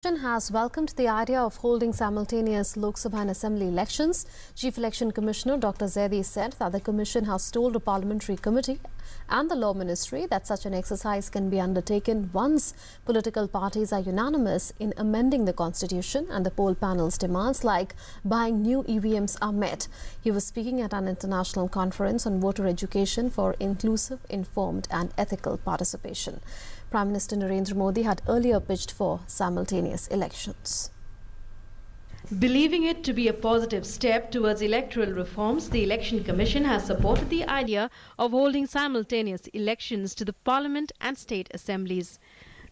Has welcomed the idea of holding simultaneous Lok Sabha and Assembly elections. Chief Election Commissioner Dr. Zaidi said that the Commission has told the Parliamentary Committee and the Law Ministry that such an exercise can be undertaken once political parties are unanimous in amending the Constitution and the poll panel's demands like buying new EVMs are met. He was speaking at an international conference on voter education for inclusive, informed and ethical participation. Prime Minister Narendra Modi had earlier pitched for simultaneous elections. Believing it to be a positive step towards electoral reforms, the Election Commission has supported the idea of holding simultaneous elections to the Parliament and state assemblies.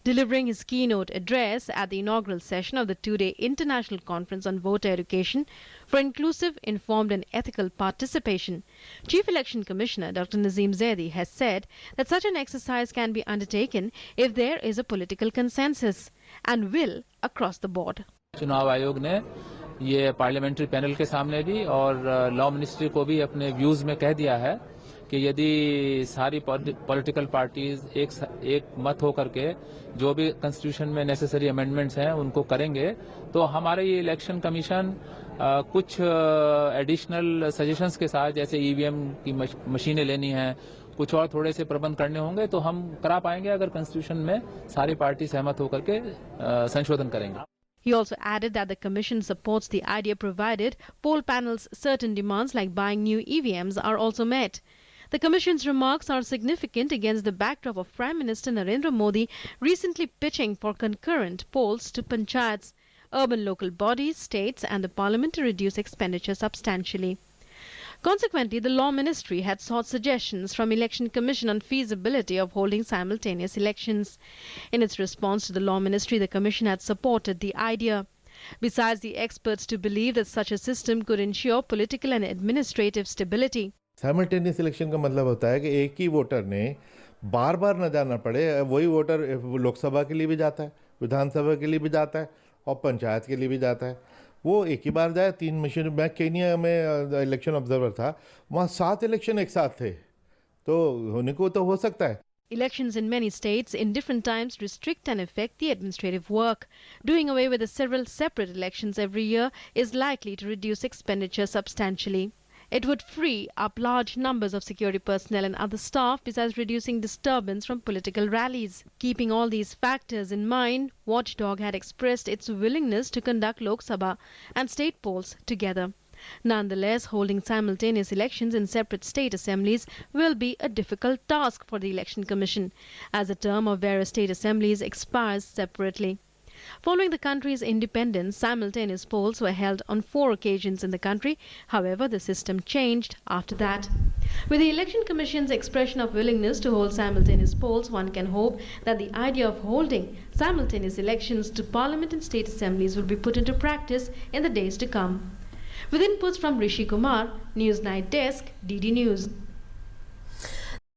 Delivering his keynote address at the inaugural session of the two-day International Conference on Voter Education for Inclusive, Informed and Ethical Participation, Chief Election Commissioner Dr. Nazim Zaidi has said that such an exercise can be undertaken if there is a political consensus and will across the board. चुनाव आयोग ने ये parliamentary panel के सामने भी और law ministry को भी अपने व्यूज में कह दिया है कि यदि सारी पॉलिटिकल पार्टीज एक मत होकर के जो भी कॉन्स्टिट्यूशन में नेसेसरी अमेंडमेंट्स हैं उनको करेंगे तो हमारे ये इलेक्शन कमीशन कुछ एडिशनल सजेशंस के साथ जैसे ईवीएम की मशीनें लेनी हैं कुछ और थोड़े से प्रबंध करने होंगे तो हम करा पाएंगे अगर कॉन्स्टिट्यूशन में सारी पार्टी सहमत होकर के संशोधन करेंगे. He also added that the Commission supports the idea provided poll panels' certain demands like buying new EVMs are also met. The Commission's remarks are significant against the backdrop of Prime Minister Narendra Modi recently pitching for concurrent polls to panchayats, urban local bodies, states and the Parliament to reduce expenditure substantially. Consequently, the Law Ministry had sought suggestions from Election Commission on feasibility of holding simultaneous elections. In its response to the Law Ministry, the Commission had supported the idea. Besides the experts to believe that such a system could ensure political and administrative stability. Simultaneous election का मतलब होता है कि एक ही voter ने बार बार न जाना पड़े. वही वोटर लोकसभा के लिए भी जाता है, विधानसभा के लिए भी जाता है और पंचायत के लिए भी जाता है. वो एक ही बार जाए. 3 मशीन. मैं केनिया में इलेक्शन ऑब्जर्वर था, वहाँ 7 इलेक्शन एक साथ थे, तो होने को तो हो सकता है. Elections in many states in different times restrict and affect the administrative work. Doing away with the several separate elections every year is likely to reduce expenditure substantially. It would free up large numbers of security personnel and other staff besides reducing disturbance from political rallies. Keeping all these factors in mind, Watchdog had expressed its willingness to conduct Lok Sabha and state polls together. Nonetheless, holding simultaneous elections in separate state assemblies will be a difficult task for the Election Commission, as the term of various state assemblies expires separately. Following the country's independence, simultaneous polls were held on 4 occasions in the country. However, the system changed after that. With the Election Commission's expression of willingness to hold simultaneous polls, one can hope that the idea of holding simultaneous elections to Parliament and state assemblies will be put into practice in the days to come. With inputs from Rishi Kumar, News Night Desk, DD News.